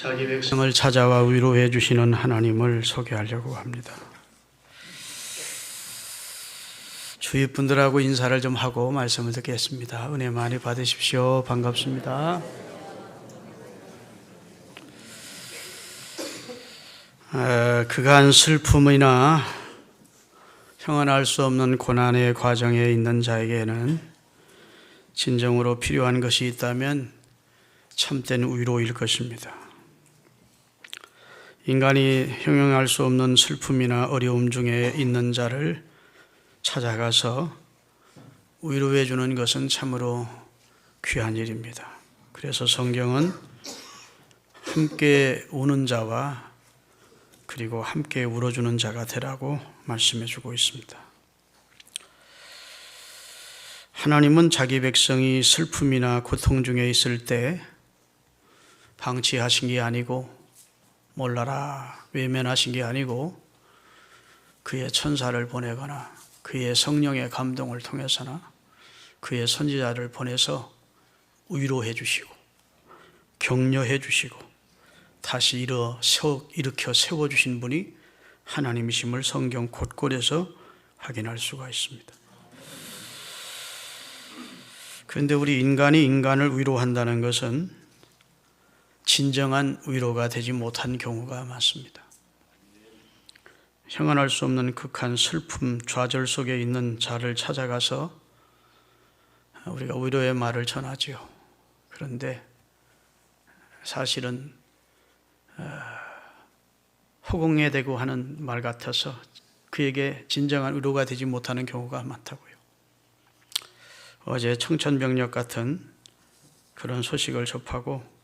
자기 백성을 찾아와 위로해 주시는 하나님을 소개하려고 합니다. 주위 분들하고 인사를 좀 하고 말씀을 듣겠습니다. 은혜 많이 받으십시오. 반갑습니다. 그간 슬픔이나 형언할 수 없는 고난의 과정에 있는 자에게는 진정으로 필요한 것이 있다면 참된 위로일 것입니다. 인간이 형용할 수 없는 슬픔이나 어려움 중에 있는 자를 찾아가서 위로해 주는 것은 참으로 귀한 일입니다. 그래서 성경은 함께 우는 자와 그리고 함께 울어주는 자가 되라고 말씀해 주고 있습니다. 하나님은 자기 백성이 슬픔이나 고통 중에 있을 때 방치하신 게 아니고 몰라라 외면하신 게 아니고 그의 천사를 보내거나 그의 성령의 감동을 통해서나 그의 선지자를 보내서 위로해 주시고 격려해 주시고 다시 일으켜 세워주신 분이 하나님이심을 성경 곳곳에서 확인할 수가 있습니다. 그런데 우리 인간이 인간을 위로한다는 것은 진정한 위로가 되지 못한 경우가 많습니다. 형언할 수 없는 극한 슬픔, 좌절 속에 있는 자를 찾아가서 우리가 위로의 말을 전하지요. 그런데 사실은 허공에 대고 하는 말 같아서 그에게 진정한 위로가 되지 못하는 경우가 많다고요. 어제 청천벽력 같은 그런 소식을 접하고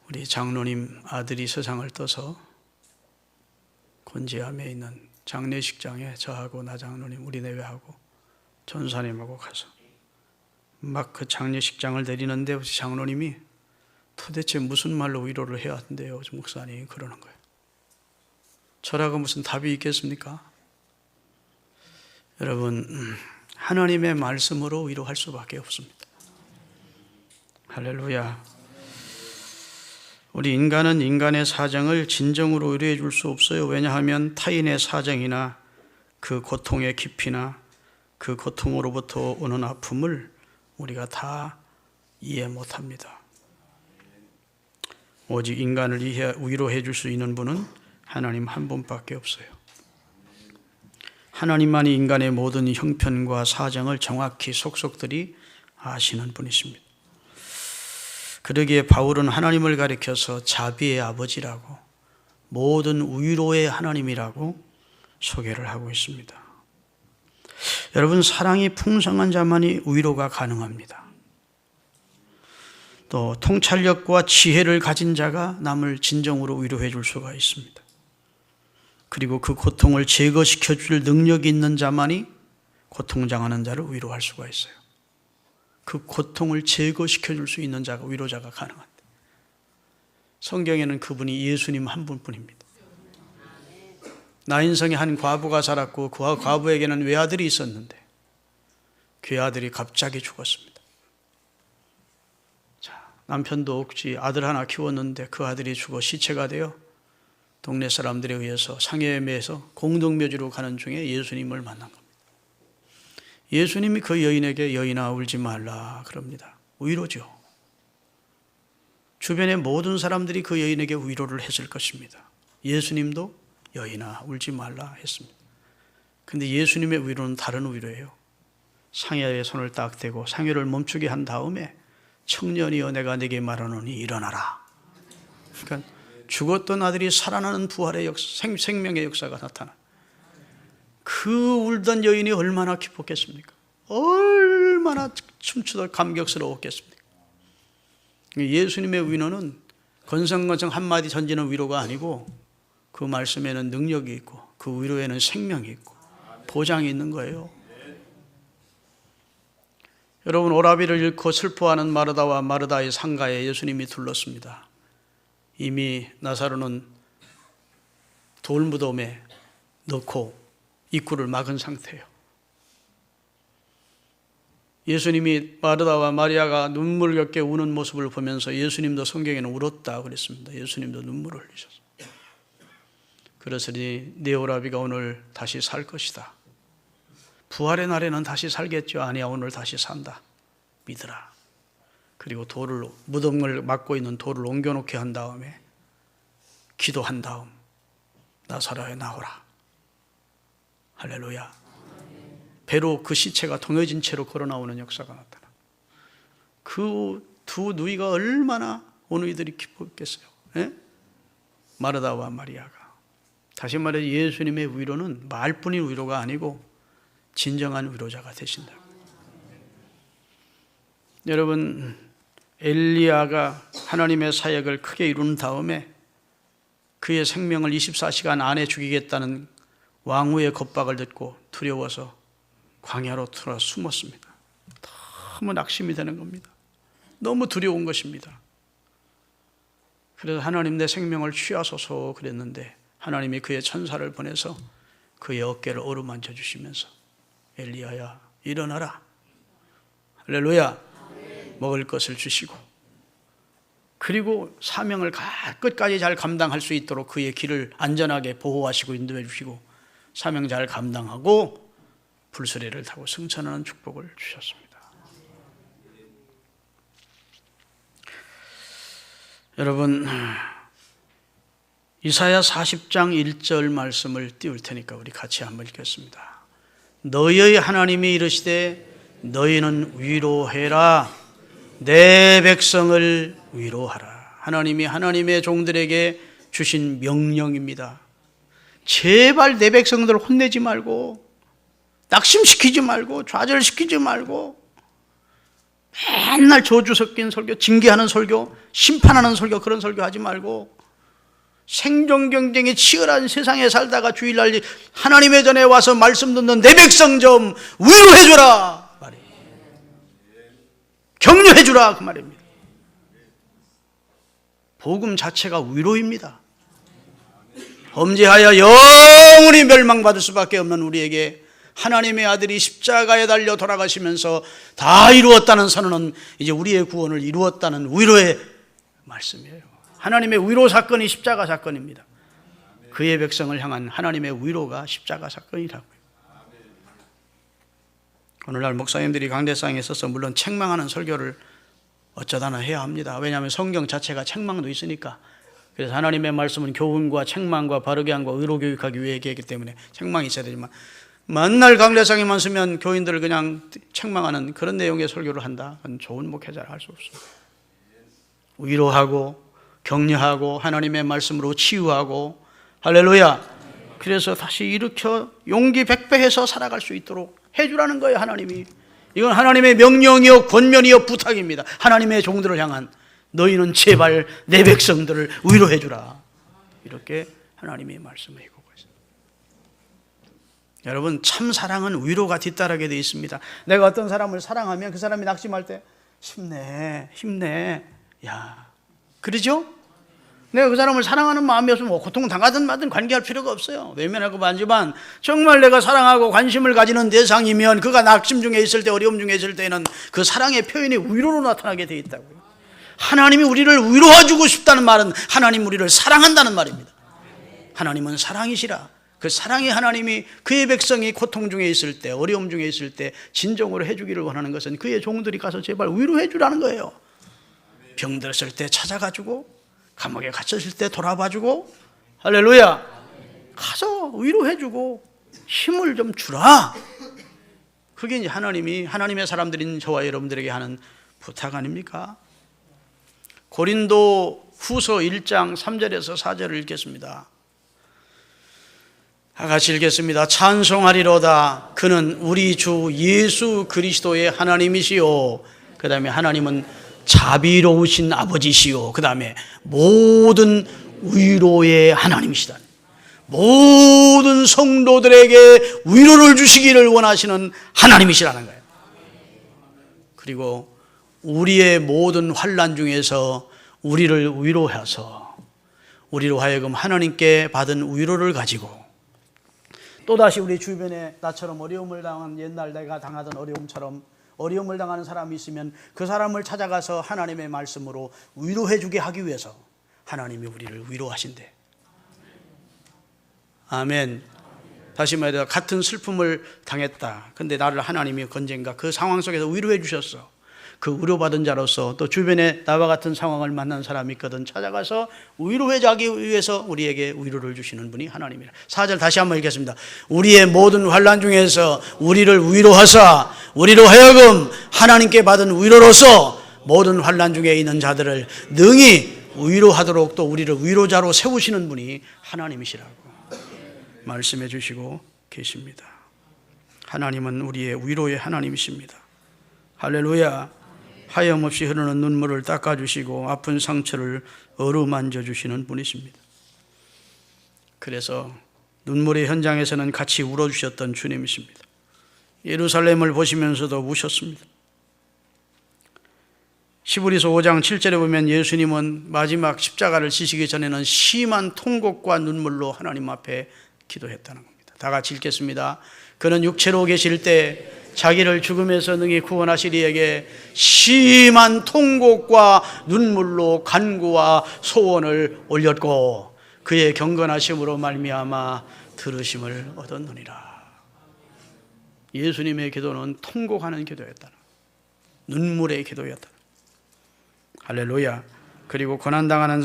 우리 장로님 아들이 세상을 떠서 곤지암에 있는 장례식장에 저하고 나 장로님 우리 내외하고 전사님하고 가서 막 그 장례식장을 내리는데 우리 장로님이 도대체 무슨 말로 위로를 해야 한대요, 목사님 그러는 거예요. 저라고 무슨 답이 있겠습니까? 여러분, 하나님의 말씀으로 위로할 수밖에 없습니다. 할렐루야. 우리 인간은 인간의 사정을 진정으로 위로해 줄 수 없어요. 왜냐하면 타인의 사정이나 그 고통의 깊이나 그 고통으로부터 오는 아픔을 우리가 다 이해 못합니다. 오직 인간을 위로해 줄 수 있는 분은 하나님 한 분밖에 없어요. 하나님만이 인간의 모든 형편과 사정을 정확히 속속들이 아시는 분이십니다. 그러기에 바울은 하나님을 가리켜서 자비의 아버지라고 모든 위로의 하나님이라고 소개를 하고 있습니다. 여러분, 사랑이 풍성한 자만이 위로가 가능합니다. 또 통찰력과 지혜를 가진 자가 남을 진정으로 위로해 줄 수가 있습니다. 그리고 그 고통을 제거시켜 줄 능력이 있는 자만이 고통당하는 자를 위로할 수가 있어요. 그 고통을 제거시켜 줄 수 있는 자가 위로자가 가능합니다. 성경에는 그분이 예수님 한 분뿐입니다. 나인성의 한 과부가 살았고 그 과부에게는 외아들이 있었는데 그 아들이 갑자기 죽었습니다. 남편도 없이 아들 하나 키웠는데 그 아들이 죽어 시체가 되어 동네 사람들에 의해서 상해매에서 공동묘지로 가는 중에 예수님을 만난 겁니다. 예수님이 그 여인에게 여인아 울지 말라 그럽니다. 위로죠. 주변의 모든 사람들이 그 여인에게 위로를 했을 것입니다. 예수님도 여인아 울지 말라 했습니다. 그런데 예수님의 위로는 다른 위로예요. 상해에 손을 딱 대고 상해를 멈추게 한 다음에 청년이여 내가 네게 말하노니 일어나라. 그러니까 죽었던 아들이 살아나는 부활의 역사, 생명의 역사가 나타나. 그 울던 여인이 얼마나 기뻤겠습니까? 얼마나 춤추다 감격스러웠겠습니까? 예수님의 위로는 건성건성 한마디 던지는 위로가 아니고 그 말씀에는 능력이 있고 그 위로에는 생명이 있고 보장이 있는 거예요. 여러분, 오라비를 잃고 슬퍼하는 마르다와 마르다의 상가에 예수님이 둘렀습니다. 이미 나사로는 돌무덤에 넣고 입구를 막은 상태예요. 예수님이 마르다와 마리아가 눈물겹게 우는 모습을 보면서 예수님도 성경에는 울었다 그랬습니다. 예수님도 눈물을 흘리셨어요. 그러서니 네 오라비가 오늘 다시 살 것이다. 부활의 날에는 다시 살겠죠. 아니야, 오늘 다시 산다. 믿으라. 그리고 무덤을 막고 있는 돌을 옮겨놓게 한 다음에 기도한 다음 나사로야 나오라. 할렐루야. 배로 그 시체가 동여진 채로 걸어 나오는 역사가 나타나. 그 두 누이가 얼마나 온 이들이 기뻤겠어요. 예? 마르다와 마리아가. 다시 말해 예수님의 위로는 말뿐인 위로가 아니고 진정한 위로자가 되신다. 여러분, 엘리야가 하나님의 사역을 크게 이룬 다음에 그의 생명을 24시간 안에 죽이겠다는 왕후의 겁박을 듣고 두려워서 광야로 들어 숨었습니다. 너무 낙심이 되는 겁니다. 너무 두려운 것입니다. 그래서 하나님 내 생명을 취하소서 그랬는데 하나님이 그의 천사를 보내서 그의 어깨를 어루만져 주시면서 엘리야야 일어나라. 할렐루야. 먹을 것을 주시고 그리고 사명을 끝까지 잘 감당할 수 있도록 그의 길을 안전하게 보호하시고 인도해 주시고 사명 잘 감당하고 불수레를 타고 승천하는 축복을 주셨습니다. 여러분, 이사야 40장 1절 말씀을 띄울 테니까 우리 같이 한번 읽겠습니다. 너희의 하나님이 이르시되 너희는 위로해라. 내 백성을 위로하라. 하나님이 하나님의 종들에게 주신 명령입니다. 제발 내 백성들을 혼내지 말고 낙심시키지 말고 좌절시키지 말고 맨날 저주 섞인 설교, 징계하는 설교, 심판하는 설교, 그런 설교 하지 말고 생존 경쟁이 치열한 세상에 살다가 주일날 하나님의 전에 와서 말씀 듣는 내 백성 좀 위로해주라 말이에요. 격려해주라 그 말입니다. 복음 자체가 위로입니다. 범죄하여 영원히 멸망받을 수밖에 없는 우리에게 하나님의 아들이 십자가에 달려 돌아가시면서 다 이루었다는 선언은 이제 우리의 구원을 이루었다는 위로의 말씀이에요. 하나님의 위로 사건이 십자가 사건입니다. 그의 백성을 향한 하나님의 위로가 십자가 사건이라고요. 오늘날 목사님들이 강대상에 서서 물론 책망하는 설교를 어쩌다나 해야 합니다. 왜냐하면 성경 자체가 책망도 있으니까. 그래서 하나님의 말씀은 교훈과 책망과 바르게 함과 의로 교육하기 위해 계기 때문에 책망이 있어야 되지만 맨날 강대상에만 서면 교인들을 그냥 책망하는 그런 내용의 설교를 한다. 그건 좋은 목회자를 할 수 없습니다. 위로하고 격려하고 하나님의 말씀으로 치유하고 할렐루야. 그래서 다시 일으켜 용기 백배해서 살아갈 수 있도록 해주라는 거예요. 하나님이. 이건 하나님의 명령이요 권면이요 부탁입니다. 하나님의 종들을 향한 너희는 제발 내 백성들을 위로해주라. 이렇게 하나님의 말씀을 해고 있습니다. 여러분, 참 사랑은 위로가 뒤따르게 되어 있습니다. 내가 어떤 사람을 사랑하면 그 사람이 낙심할 때 힘내 야, 그러죠? 내가 그 사람을 사랑하는 마음이 없으면 고통 당하든 말든 관계할 필요가 없어요. 외면하고 반지만 정말 내가 사랑하고 관심을 가지는 대상이면 그가 낙심 중에 있을 때, 어려움 중에 있을 때는 그 사랑의 표현이 위로로 나타나게 되어 있다고요. 하나님이 우리를 위로해주고 싶다는 말은 하나님 우리를 사랑한다는 말입니다. 하나님은 사랑이시라. 그 사랑의 하나님이 그의 백성이 고통 중에 있을 때, 어려움 중에 있을 때 진정으로 해주기를 원하는 것은 그의 종들이 가서 제발 위로해 주라는 거예요. 병들었을 때 찾아가지고, 감옥에 갇혔을 때 돌아봐주고, 할렐루야, 가서 위로해주고 힘을 좀 주라. 그게 이제 하나님이, 하나님의 사람들인 저와 여러분들에게 하는 부탁 아닙니까? 고린도 후서 1장 3절에서 4절을 읽겠습니다. 같이 읽겠습니다. 찬송하리로다. 그는 우리 주 예수 그리스도의 하나님이시요. 그 다음에 하나님은 자비로우신 아버지시요. 그 다음에 모든 위로의 하나님이시다. 모든 성도들에게 위로를 주시기를 원하시는 하나님이시라는 거예요. 그리고 우리의 모든 환난 중에서 우리를 위로해서 우리로 하여금 하나님께 받은 위로를 가지고 또다시 우리 주변에 나처럼 어려움을 당한 옛날 내가 당하던 어려움처럼 어려움을 당하는 사람이 있으면 그 사람을 찾아가서 하나님의 말씀으로 위로해 주게 하기 위해서 하나님이 우리를 위로하신대. 아멘. 다시 말해서 같은 슬픔을 당했다. 근데 나를 하나님이 언젠가 그 상황 속에서 위로해 주셨어. 그 위로받은 자로서 또 주변에 나와 같은 상황을 만난 사람이 있거든 찾아가서 위로해 주기 위해서 우리에게 위로를 주시는 분이 하나님이라. 4절 다시 한번 읽겠습니다. 우리의 모든 환난 중에서 우리를 위로하사 우리로 하여금 하나님께 받은 위로로서 모든 환난 중에 있는 자들을 능히 위로하도록 또 우리를 위로자로 세우시는 분이 하나님이시라고 말씀해 주시고 계십니다. 하나님은 우리의 위로의 하나님이십니다. 할렐루야. 하염없이 흐르는 눈물을 닦아주시고 아픈 상처를 어루만져 주시는 분이십니다. 그래서 눈물의 현장에서는 같이 울어주셨던 주님이십니다. 예루살렘을 보시면서도 우셨습니다. 히브리서 5장 7절에 보면 예수님은 마지막 십자가를 지시기 전에는 심한 통곡과 눈물로 하나님 앞에 기도했다는 겁니다. 다 같이 읽겠습니다. 그는 육체로 계실 때 자기를 죽음에서 능히 구원하실 이에게 심한 통곡과 눈물로 간구와 소원을 올렸고 그의 경건하심으로 말미암아 들으심을 얻었느니라. 예수님의 기도는 통곡하는 기도였다. 눈물의 기도였다. 할렐루야. 그리고 고난당하는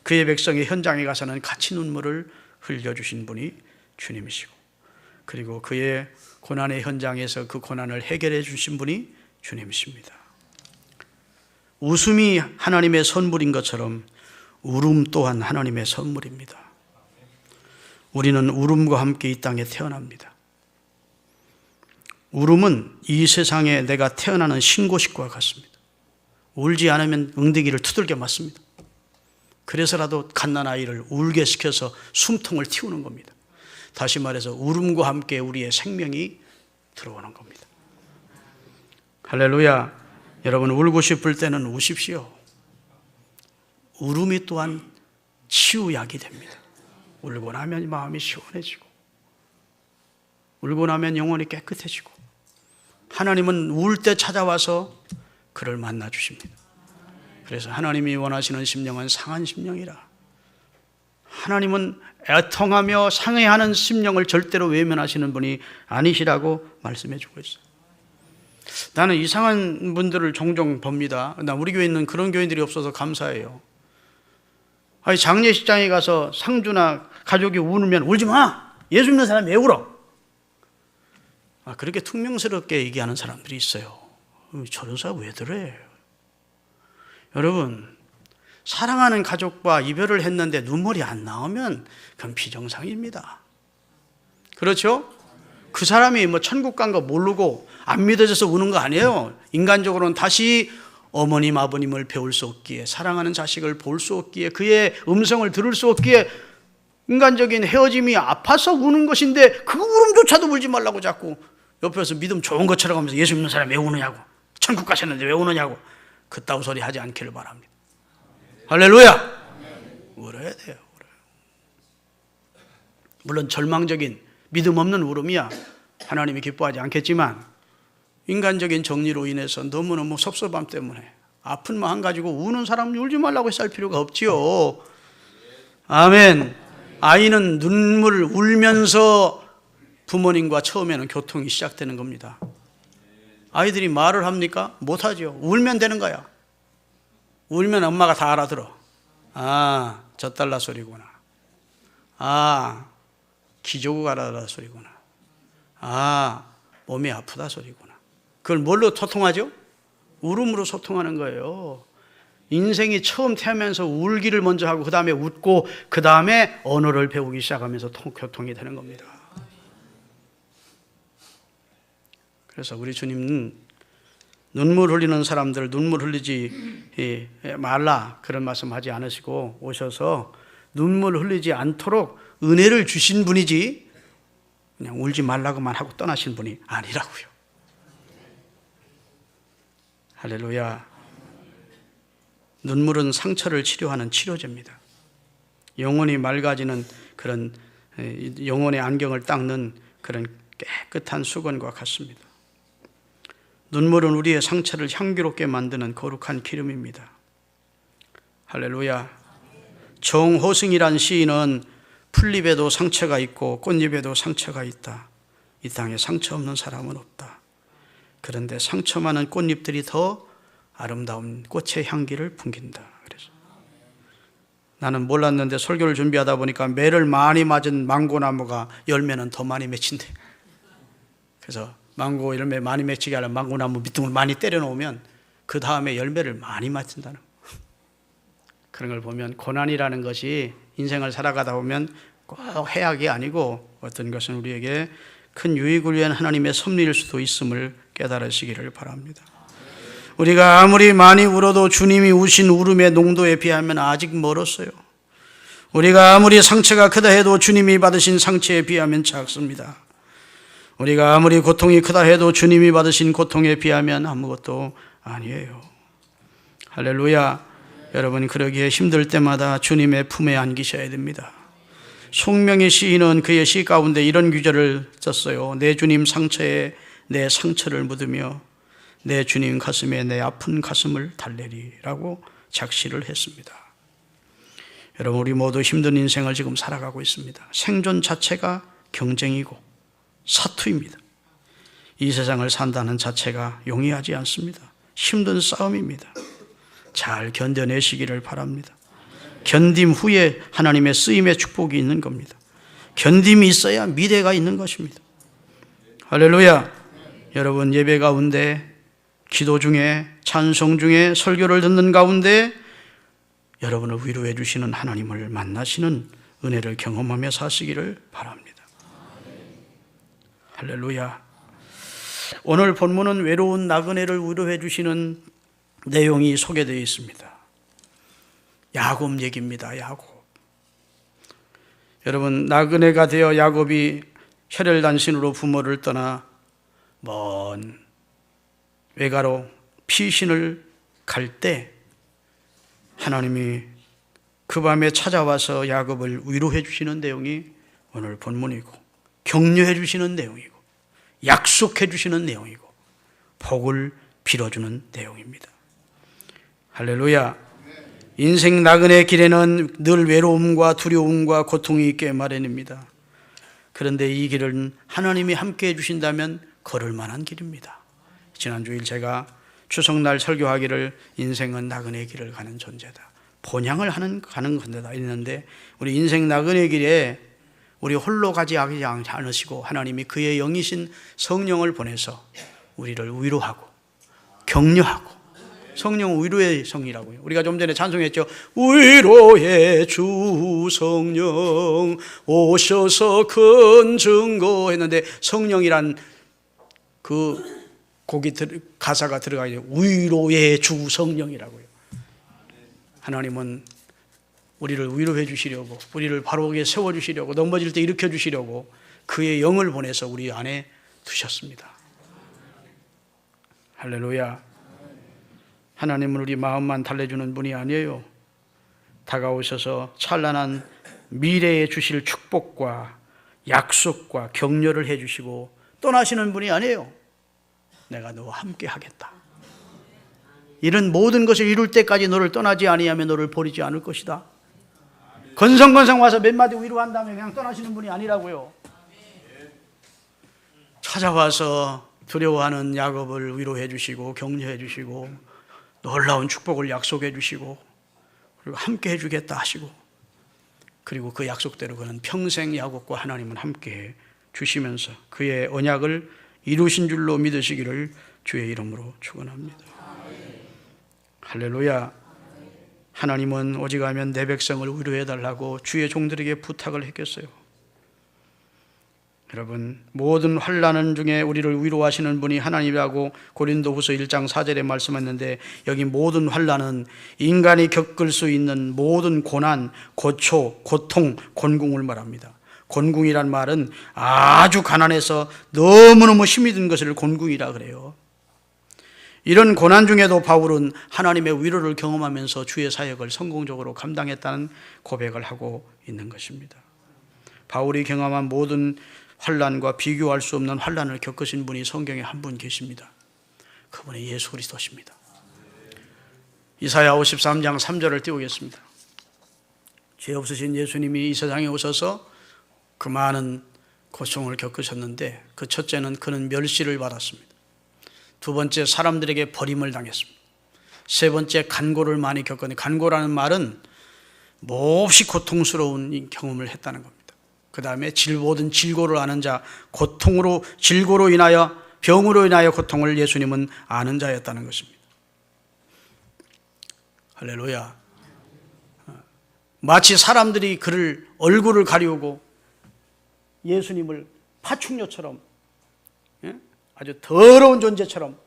그의 백성의 현장에 가서는 같이 눈물을 흘려주신 분이 주님이시고 그리고 그의 고난의 현장에서 그 고난을 해결해 주신 분이 주님이십니다. 웃음이 하나님의 선물인 것처럼 울음 또한 하나님의 선물입니다. 우리는 울음과 함께 이 땅에 태어납니다. 울음은 이 세상에 내가 태어나는 신고식과 같습니다. 울지 않으면 응대기를 두들겨 맞습니다. 그래서라도 갓난아이를 울게 시켜서 숨통을 틔우는 겁니다. 다시 말해서 울음과 함께 우리의 생명이 들어오는 겁니다. 할렐루야. 여러분 울고 싶을 때는 우십시오. 울음이 또한 치유약이 됩니다. 울고 나면 마음이 시원해지고 울고 나면 영혼이 깨끗해지고 하나님은 울 때 찾아와서 그를 만나 주십니다. 그래서 하나님이 원하시는 심령은 상한 심령이라. 하나님은 애통하며 상해하는 심령을 절대로 외면하시는 분이 아니시라고 말씀해 주고 있어요. 나는 이상한 분들을 종종 봅니다. 우리 교회에 있는 그런 교인들이 없어서 감사해요. 아니, 장례식장에 가서 상주나 가족이 우는 울지 마! 예수 믿는 사람이 왜 울어? 그렇게 퉁명스럽게 얘기하는 사람들이 있어요. 저런 사람 왜 그래? 여러분, 사랑하는 가족과 이별을 했는데 눈물이 안 나오면 그건 비정상입니다. 그렇죠? 그 사람이 천국 간 거 모르고 안 믿어져서 우는 거 아니에요. 인간적으로는 다시 어머님, 아버님을 배울 수 없기에, 사랑하는 자식을 볼 수 없기에, 그의 음성을 들을 수 없기에 인간적인 헤어짐이 아파서 우는 것인데 그 울음조차도 울지 말라고 자꾸 옆에서 믿음 좋은 것처럼 하면서 예수 믿는 사람이 왜 우느냐고, 천국 가셨는데 왜 우느냐고, 그따위 소리 하지 않기를 바랍니다. 할렐루야. 울어야 돼요. 물론 절망적인 믿음 없는 울음이야 하나님이 기뻐하지 않겠지만 인간적인 정리로 인해서 너무너무 섭섭함 때문에 아픈 마음 가지고 우는 사람 울지 말라고 쌀 필요가 없지요. 아멘. 아이는 눈물 울면서 부모님과 처음에는 교통이 시작되는 겁니다. 아이들이 말을 합니까? 못하죠. 울면 되는 거야. 울면 엄마가 다 알아들어. 아, 젖달라 소리구나. 아, 기저귀 갈아달라 소리구나. 아, 몸이 아프다 소리구나. 그걸 뭘로 소통하죠? 울음으로 소통하는 거예요. 인생이 처음 태어나면서 울기를 먼저 하고 그 다음에 웃고 그 다음에 언어를 배우기 시작하면서 교통이 되는 겁니다. 그래서 우리 주님은 눈물 흘리는 사람들 눈물 흘리지 말라 그런 말씀하지 않으시고 오셔서 눈물 흘리지 않도록 은혜를 주신 분이지 그냥 울지 말라고만 하고 떠나신 분이 아니라고요. 할렐루야. 눈물은 상처를 치료하는 치료제입니다. 영혼이 맑아지는 그런 영혼의 안경을 닦는 그런 깨끗한 수건과 같습니다. 눈물은 우리의 상처를 향기롭게 만드는 거룩한 기름입니다. 할렐루야. 정호승이란 시인은 풀잎에도 상처가 있고 꽃잎에도 상처가 있다. 이 땅에 상처 없는 사람은 없다. 그런데 상처 많은 꽃잎들이 더 아름다운 꽃의 향기를 풍긴다. 그래서 나는 몰랐는데 설교를 준비하다 보니까 매를 많이 맞은 망고나무가 열매는 더 많이 맺힌대. 그래서 망고 열매 많이 맺히게 하려면 망고나무 밑둥을 많이 때려 놓으면 그 다음에 열매를 많이 맞춘다는 거. 그런 걸 보면 고난이라는 것이 인생을 살아가다 보면 꼭 해악이 아니고 어떤 것은 우리에게 큰 유익을 위한 하나님의 섭리일 수도 있음을 깨달으시기를 바랍니다. 우리가 아무리 많이 울어도 주님이 우신 울음의 농도에 비하면 아직 멀었어요. 우리가 아무리 상처가 크다 해도 주님이 받으신 상처에 비하면 작습니다. 우리가 아무리 고통이 크다 해도 주님이 받으신 고통에 비하면 아무것도 아니에요. 할렐루야. 여러분, 그러기에 힘들 때마다 주님의 품에 안기셔야 됩니다. 송명의 시인은 그의 시 가운데 이런 구절을 썼어요. 내 주님 상처에 내 상처를 묻으며 내 주님 가슴에 내 아픈 가슴을 달래리라고 작시를 했습니다. 여러분, 우리 모두 힘든 인생을 지금 살아가고 있습니다. 생존 자체가 경쟁이고 사투입니다. 이 세상을 산다는 자체가 용이하지 않습니다. 힘든 싸움입니다. 잘 견뎌내시기를 바랍니다. 견딤 후에 하나님의 쓰임의 축복이 있는 겁니다. 견딤이 있어야 미래가 있는 것입니다. 할렐루야. 여러분, 예배 가운데, 기도 중에, 찬송 중에, 설교를 듣는 가운데 여러분을 위로해 주시는 하나님을 만나시는 은혜를 경험하며 사시기를 바랍니다. 할렐루야. 오늘 본문은 외로운 나그네를 위로해 주시는 내용이 소개되어 있습니다. 야곱 얘기입니다. 야곱. 여러분, 나그네가 되어 야곱이 혈혈단신으로 부모를 떠나 먼 외가로 피신을 갈 때 하나님이 그 밤에 찾아와서 야곱을 위로해 주시는 내용이 오늘 본문이고, 격려해 주시는 내용이고, 약속해 주시는 내용이고, 복을 빌어주는 내용입니다. 할렐루야. 인생 나그네 길에는 늘 외로움과 두려움과 고통이 있게 마련입니다. 그런데 이 길은 하나님이 함께 해주신다면 걸을 만한 길입니다. 지난주일 제가 추석날 설교하기를 인생은 나그네 길을 가는 존재다, 본향을 가는 건데다 했는데, 우리 인생 나그네 길에 우리 홀로 가지 않으시고 하나님이 그의 영이신 성령을 보내서 우리를 위로하고 격려하고, 성령은 위로의 성이라고요. 우리가 좀 전에 찬송했죠. 위로의 주 성령 오셔서 큰 증거 했는데, 성령이란 그 곡이 가사가 들어가 있어요. 위로의 주 성령이라고요. 하나님은 우리를 위로해 주시려고, 우리를 바로게 세워주시려고, 넘어질 때 일으켜 주시려고 그의 영을 보내서 우리 안에 두셨습니다. 할렐루야. 하나님은 우리 마음만 달래주는 분이 아니에요. 다가오셔서 찬란한 미래에 주실 축복과 약속과 격려를 해주시고 떠나시는 분이 아니에요. 내가 너와 함께 하겠다. 이런 모든 것을 이룰 때까지 너를 떠나지 아니하면 너를 버리지 않을 것이다. 건성건성 와서 몇 마디 위로한 다음에 그냥 떠나시는 분이 아니라고요. 찾아와서 두려워하는 야곱을 위로해 주시고 격려해 주시고 놀라운 축복을 약속해 주시고, 그리고 함께 해주겠다 하시고, 그리고 그 약속대로 그는 평생 야곱과 하나님은 함께 주시면서 그의 언약을 이루신 줄로 믿으시기를 주의 이름으로 축원합니다. 할렐루야. 하나님은 오직하면 내 백성을 위로해달라고 주의 종들에게 부탁을 했겠어요. 여러분, 모든 환난 중에 우리를 위로하시는 분이 하나님이라고 고린도후서 1장 4절에 말씀했는데, 여기 모든 환난은 인간이 겪을 수 있는 모든 고난, 고초, 고통, 곤궁을 말합니다. 곤궁이란 말은 아주 가난해서 너무너무 힘이 든 것을 곤궁이라 그래요. 이런 고난 중에도 바울은 하나님의 위로를 경험하면서 주의 사역을 성공적으로 감당했다는 고백을 하고 있는 것입니다. 바울이 경험한 모든 환난과 비교할 수 없는 환난을 겪으신 분이 성경에 한 분 계십니다. 그분이 예수 그리스도십니다. 이사야 53장 3절을 띄우겠습니다. 죄 없으신 예수님이 이 세상에 오셔서 그 많은 고통을 겪으셨는데, 그 첫째는 그는 멸시를 받았습니다. 두 번째, 사람들에게 버림을 당했습니다. 세 번째, 간고를 많이 겪었는데, 간고라는 말은 몹시 고통스러운 경험을 했다는 겁니다. 그 다음에 모든 질고를 아는 자, 질고로 인하여, 병으로 인하여 고통을 예수님은 아는 자였다는 것입니다. 할렐루야. 마치 사람들이 그를 얼굴을 가리우고 예수님을 파충류처럼, 아주 더러운 존재처럼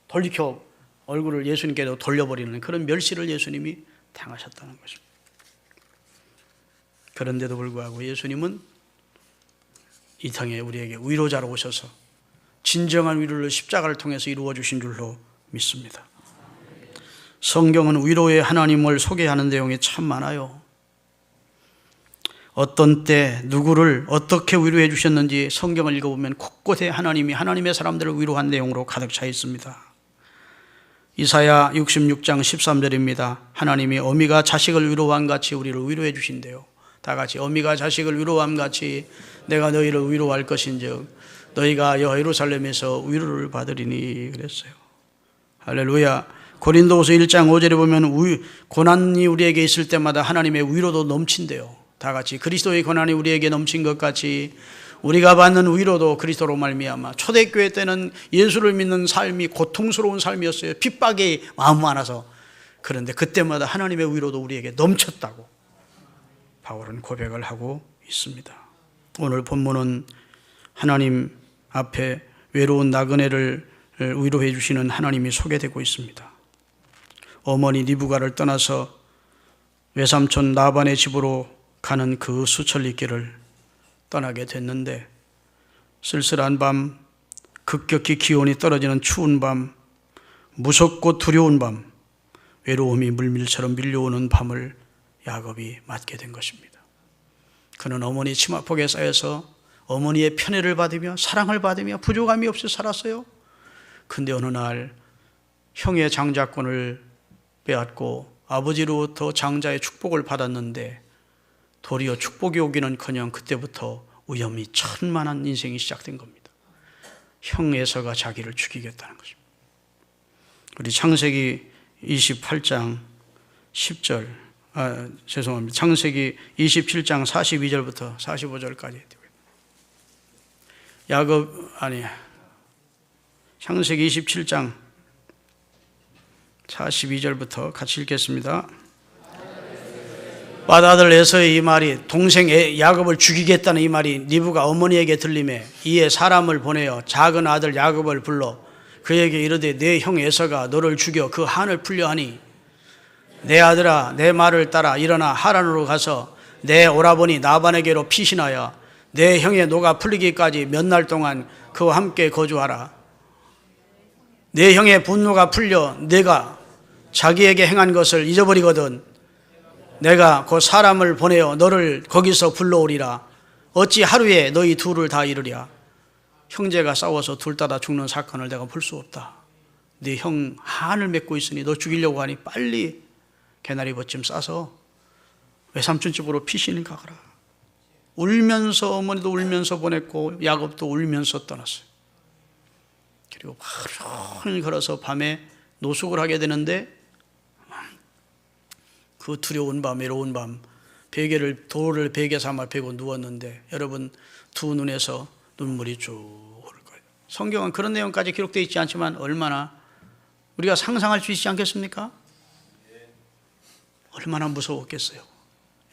돌이켜 얼굴을 예수님께로 돌려버리는 그런 멸시를 예수님이 당하셨다는 것입니다. 그런데도 불구하고 예수님은 이 땅에 우리에게 위로자로 오셔서 진정한 위로를 십자가를 통해서 이루어 주신 줄로 믿습니다. 성경은 위로의 하나님을 소개하는 내용이 참 많아요. 어떤 때 누구를 어떻게 위로해 주셨는지 성경을 읽어보면 곳곳에 하나님이 하나님의 사람들을 위로한 내용으로 가득 차 있습니다. 이사야 66장 13절입니다. 하나님이 어미가 자식을 위로한 같이 우리를 위로해 주신대요. 다 같이, 어미가 자식을 위로함 같이 내가 너희를 위로할 것인즉 너희가 예루살렘에서 위로를 받으리니 그랬어요. 할렐루야. 고린도후서 1장 5절에 보면 고난이 우리에게 있을 때마다 하나님의 위로도 넘친대요. 다 같이, 그리스도의 고난이 우리에게 넘친 것 같이 우리가 받는 위로도 그리스도로 말미암아. 초대교회 때는 예수를 믿는 삶이 고통스러운 삶이었어요. 핍박이 마음 많아서. 그런데 그때마다 하나님의 위로도 우리에게 넘쳤다고 바울은 고백을 하고 있습니다. 오늘 본문은 하나님 앞에 외로운 나그네를 위로해 주시는 하나님이 소개되고 있습니다. 어머니 리브가를 떠나서 외삼촌 라반의 집으로 가는 그 수천리 길을 떠나게 됐는데, 쓸쓸한 밤, 급격히 기온이 떨어지는 추운 밤, 무섭고 두려운 밤, 외로움이 물밀처럼 밀려오는 밤을 야곱이 맞게 된 것입니다. 그는 어머니 치마폭에 쌓여서 어머니의 편애를 받으며 사랑을 받으며 부족함이 없이 살았어요. 근데 어느 날 형의 장자권을 빼앗고 아버지로부터 장자의 축복을 받았는데, 도리어 축복이 오기는커녕 그때부터 위험이 천만한 인생이 시작된 겁니다. 형 에서가 자기를 죽이겠다는 것입니다. 우리 창세기 28장 10절, 창세기 27장 42절부터 45절까지. 창세기 27장 42절부터 같이 읽겠습니다. 맏아들 에서의 이 말이, 동생 야곱을 죽이겠다는 이 말이 리브가 어머니에게 들리매 이에 사람을 보내어 작은 아들 야곱을 불러 그에게 이르되 내 형 에서가 너를 죽여 그 한을 풀려 하니 내 아들아 내 말을 따라 일어나 하란으로 가서 내 오라버니 나반에게로 피신하여 내 형의 노가 풀리기까지 몇 날 동안 그와 함께 거주하라. 내 형의 분노가 풀려 내가 자기에게 행한 것을 잊어버리거든 내가 그 사람을 보내어 너를 거기서 불러오리라. 어찌 하루에 너희 둘을 다 이르랴. 형제가 싸워서 둘 다 죽는 사건을 내가 볼 수 없다. 네 형 한을 맺고 있으니 너 죽이려고 하니 빨리 개나리 벗짐 싸서 외삼촌 집으로 피신을 가거라. 울면서, 어머니도 울면서 보냈고 야곱도 울면서 떠났어요. 그리고 하루 종일 걸어서 밤에 노숙을 하게 되는데, 그 두려운 밤, 외로운 밤, 돌을 베개 삼아 베고 누웠는데 여러분 두 눈에서 눈물이 쭉 흐를 거예요. 성경은 그런 내용까지 기록되어 있지 않지만 얼마나 우리가 상상할 수 있지 않겠습니까? 얼마나 무서웠겠어요.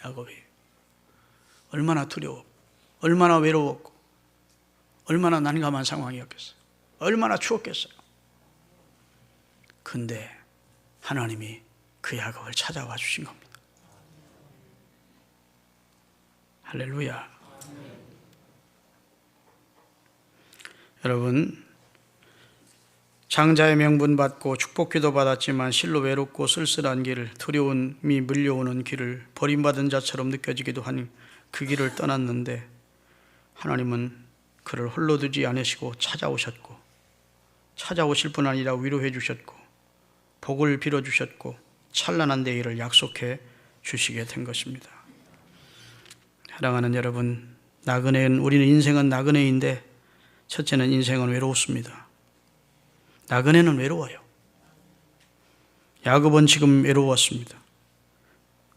야곱이 얼마나 두려웠고 얼마나 외로웠고 얼마나 난감한 상황이었겠어요. 얼마나 추웠겠어요. 근데 하나님이 그 야곱을 찾아와 주신 겁니다. 할렐루야. 여러분, 장자의 명분 받고 축복기도 받았지만 실로 외롭고 쓸쓸한 길, 두려움이 밀려오는 길을 버림받은 자처럼 느껴지기도 한 그 길을 떠났는데 하나님은 그를 홀로 두지 않으시고 찾아오셨고 찾아오실 뿐 아니라 위로해 주셨고 복을 빌어주셨고 찬란한 내일을 약속해 주시게 된 것입니다. 사랑하는 여러분, 우리는 인생은 나그네인데 첫째는 인생은 외롭습니다. 나그네는 외로워요. 야곱은 지금 외로웠습니다.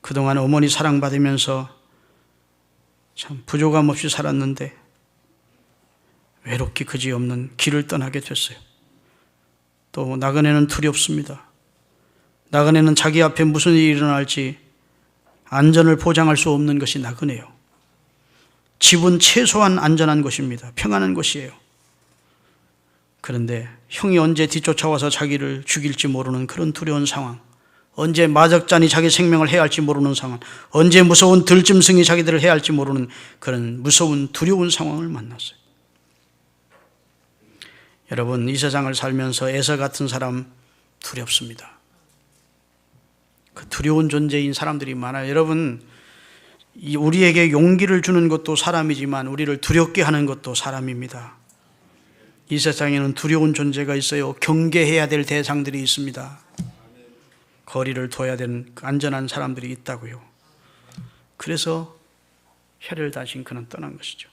그동안 어머니 사랑받으면서 참 부족함 없이 살았는데 외롭기 그지없는 길을 떠나게 됐어요. 또 나그네는 두렵습니다. 나그네는 자기 앞에 무슨 일이 일어날지 안전을 보장할 수 없는 것이 나그네요. 집은 최소한 안전한 곳입니다. 평안한 곳이에요. 그런데 형이 언제 뒤쫓아와서 자기를 죽일지 모르는 그런 두려운 상황, 언제 마적잔이 자기 생명을 해할지 모르는 상황, 언제 무서운 들짐승이 자기들을 해할지 모르는 그런 무서운 두려운 상황을 만났어요. 여러분, 이 세상을 살면서 에서 같은 사람 두렵습니다. 그 두려운 존재인 사람들이 많아요. 여러분, 우리에게 용기를 주는 것도 사람이지만 우리를 두렵게 하는 것도 사람입니다. 이 세상에는 두려운 존재가 있어요. 경계해야 될 대상들이 있습니다. 거리를 둬야 되는 안전한 사람들이 있다고요. 그래서 혀를 다신 그는 떠난 것이죠.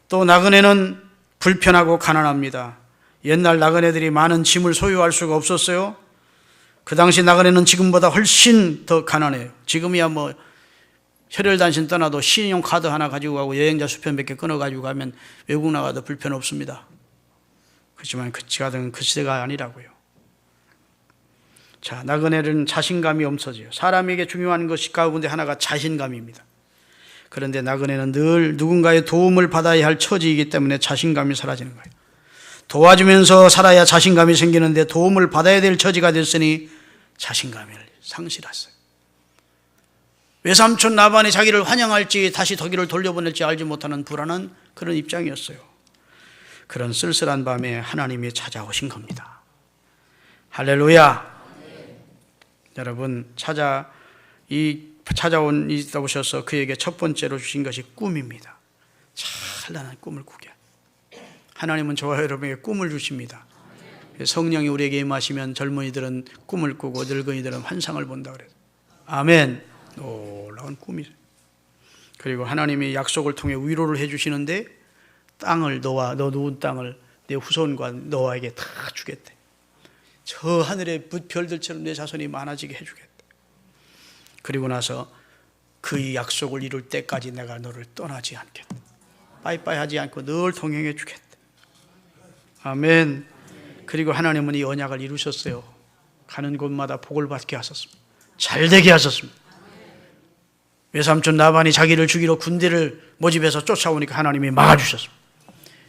또 나그네는 불편하고 가난합니다. 옛날 나그네들이 많은 짐을 소유할 수가 없었어요. 그 당시 나그네는 지금보다 훨씬 더 가난해요. 지금이야 뭐 혈혈단신 떠나도 신용카드 하나 가지고 가고 여행자 수표 몇 개 끊어가지고 가면 외국 나가도 불편 없습니다. 그렇지만 그 시대가 아니라고요. 자, 나그네는 자신감이 없어져요. 사람에게 중요한 것이 가운데 하나가 자신감입니다. 그런데 나그네는 늘 누군가의 도움을 받아야 할 처지이기 때문에 자신감이 사라지는 거예요. 도와주면서 살아야 자신감이 생기는데 도움을 받아야 될 처지가 됐으니 자신감을 상실했어요. 외삼촌 라반이 자기를 환영할지 다시 더기를 돌려보낼지 알지 못하는 불안한 그런 입장이었어요. 그런 쓸쓸한 밤에 하나님이 찾아오신 겁니다. 할렐루야. 여러분, 찾아오셔서 그에게 첫 번째로 주신 것이 꿈입니다. 찬란한 꿈을 꾸게. 하나님은 저와 여러분에게 꿈을 주십니다. 성령이 우리에게 임하시면 젊은이들은 꿈을 꾸고 늙은이들은 환상을 본다 그래요. 아멘. 놀라운 꿈이죠. 그리고 하나님이 약속을 통해 위로를 해주시는데 땅을 너 누운 땅을 내 후손과 너에게 다 주겠대. 저 하늘의 별들처럼 내 자손이 많아지게 해주겠대. 그리고 나서 그 약속을 이룰 때까지 내가 너를 떠나지 않겠다. 빠이빠이 하지 않고 늘 동행해 주겠다. 아멘. 그리고 하나님은 이 언약을 이루셨어요. 가는 곳마다 복을 받게 하셨습니다. 잘되게 하셨습니다. 외삼촌 라반이 자기를 죽이러 군대를 모집해서 쫓아오니까 하나님이 막아주셨습니다.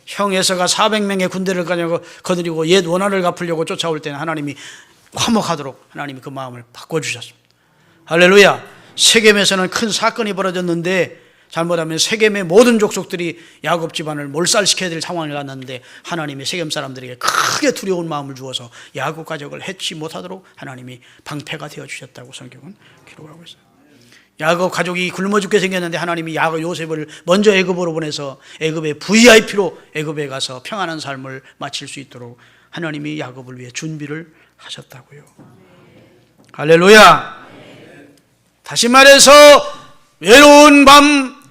형 에서가 400명의 군대를 거느리고 옛 원한을 갚으려고 쫓아올 때는 하나님이 화목하도록 하나님이 그 마음을 바꿔주셨습니다. 할렐루야. 세겜에서는 큰 사건이 벌어졌는데 잘못하면 세겜의 모든 족속들이 야곱 집안을 몰살시켜야 될 상황이 왔는데 하나님이 세겜 사람들에게 크게 두려운 마음을 주어서 야곱 가족을 해치 못하도록 하나님이 방패가 되어주셨다고 성경은 기록하고 있어요. 야곱 가족이 굶어 죽게 생겼는데 하나님이 요셉을 먼저 애굽으로 보내서 애굽의 VIP로 애굽에 가서 평안한 삶을 마칠 수 있도록 하나님이 야곱을 위해 준비를 하셨다고요. 할렐루야. 다시 말해서 외로운 밤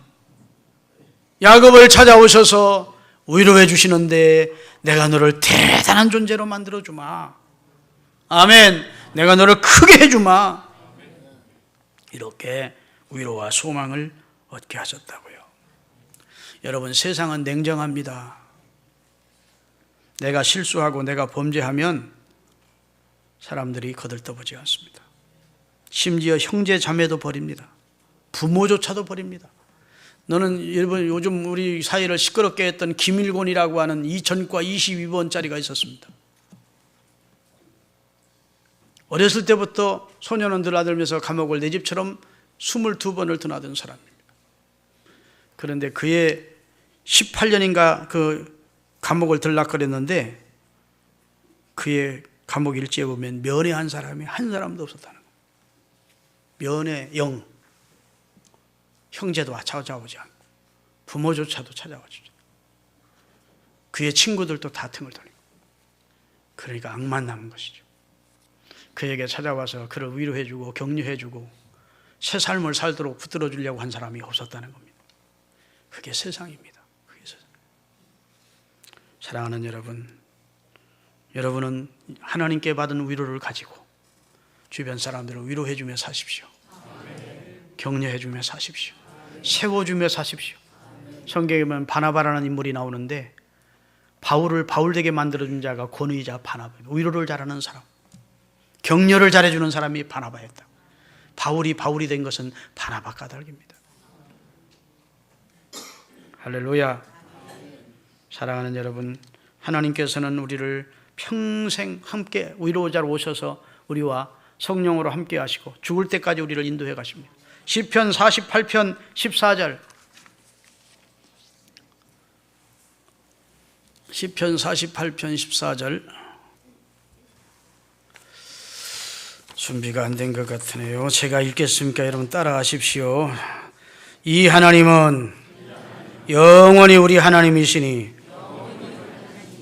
야곱을 찾아오셔서 위로해 주시는데 내가 너를 대단한 존재로 만들어 주마. 아멘. 내가 너를 크게 해주마. 이렇게 위로와 소망을 얻게 하셨다고요. 여러분, 세상은 냉정합니다. 내가 실수하고 내가 범죄하면 사람들이 거들떠보지 않습니다. 심지어 형제 자매도 버립니다. 부모조차도 버립니다. 너는 여러분 요즘 우리 사회를 시끄럽게 했던 김일곤이라고 하는 2000과 22번짜리가 있었습니다. 어렸을 때부터 소년원들 아들면서 감옥을 내 집처럼 22번을 드나든 사람입니다. 그런데 그의 18년인가 그 감옥을 들락거렸는데 그의 감옥 일지에 보면 면회한 사람이 한 사람도 없었다는 거예요. 면회 0. 형제도 찾아오지 않고 부모조차도 찾아오지 않고 그의 친구들도 다 등을 돌리고 그러니까 악만 남은 것이죠. 그에게 찾아와서 그를 위로해주고 격려해주고 새 삶을 살도록 붙들어주려고 한 사람이 없었다는 겁니다. 그게 세상입니다. 그게 세상. 사랑하는 여러분, 여러분은 하나님께 받은 위로를 가지고 주변 사람들을 위로해주며 사십시오. 격려해주며 사십시오. 세워주며 사십시오. 성경에 보면 바나바라는 인물이 나오는데 바울을 바울되게 만들어준 자가 권위자 바나바, 위로를 잘하는 사람, 격려를 잘해주는 사람이 바나바였다. 바울이 된 것은 바나바 까닭입니다. 할렐루야. 사랑하는 여러분, 하나님께서는 우리를 평생 함께 위로자로 오셔서 우리와 성령으로 함께 하시고 죽을 때까지 우리를 인도해 가십니다. 시편 48편 14절, 시편 48편 14절, 준비가 안 된 것 같으네요. 제가 읽겠습니까? 여러분 따라하십시오. 이 하나님은 영원히 우리 하나님이시니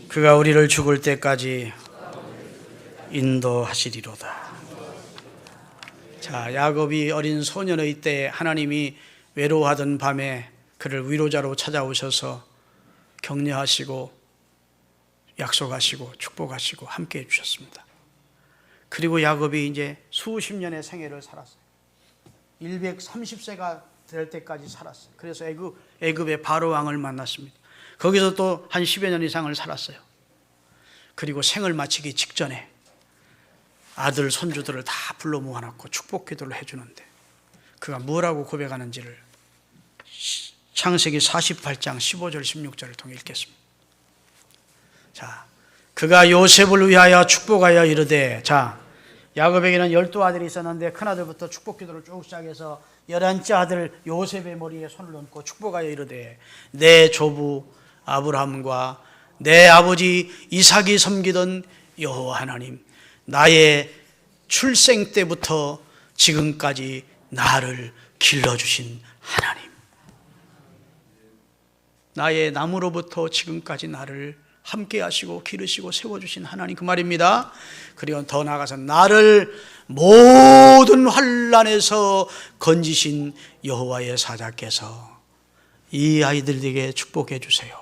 그가 우리를 죽을 때까지 인도하시리로다. 자, 야곱이 어린 소년의 때 하나님이 외로워하던 밤에 그를 위로자로 찾아오셔서 격려하시고 약속하시고 축복하시고 함께 해주셨습니다. 그리고 야곱이 이제 수십 년의 생애를 살았어요. 130세가 될 때까지 살았어요. 그래서 애굽의 바로 왕을 만났습니다. 거기서 또 한 10여 년 이상을 살았어요. 그리고 생을 마치기 직전에 아들, 손주들을 다 불러 모아놓고 축복 기도를 해주는데 그가 뭐라고 고백하는지를 창세기 48장 15절 16절을 통해 읽겠습니다. 자, 그가 요셉을 위하여 축복하여 이르되, 자, 야곱에게는 12아들이 있었는데 큰아들부터 축복 기도를 쭉 시작해서 11째 아들 요셉의 머리에 손을 얹고 축복하여 이르되, 내 조부 아브라함과 내 아버지 이삭이 섬기던 여호와 하나님, 나의 출생 때부터 지금까지 나를 길러주신 하나님, 나의 나무로부터 지금까지 나를 함께 하시고 기르시고 세워주신 하나님, 그 말입니다. 그리고 더 나아가서 나를 모든 환난에서 건지신 여호와의 사자께서 이 아이들에게 축복해 주세요.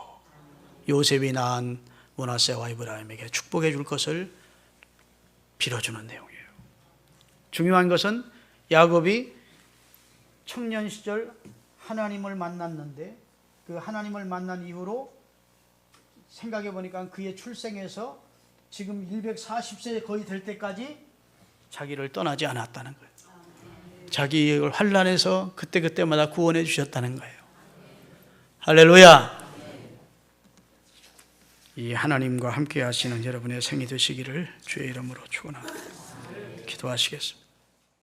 요셉이 낳은 므낫세와 에브라임에게 축복해 줄 것을 빌어주는 내용이에요. 중요한 것은 야곱이 청년 시절 하나님을 만났는데 그 하나님을 만난 이후로 생각해 보니까 그의 출생에서 지금 140세 거의 될 때까지 자기를 떠나지 않았다는 거예요. 자기를 환난에서 그때그때마다 구원해 주셨다는 거예요. 할렐루야. 이 하나님과 함께 하시는 여러분의 생이 되시기를 주의 이름으로 축원합니다. 기도하시겠습니다.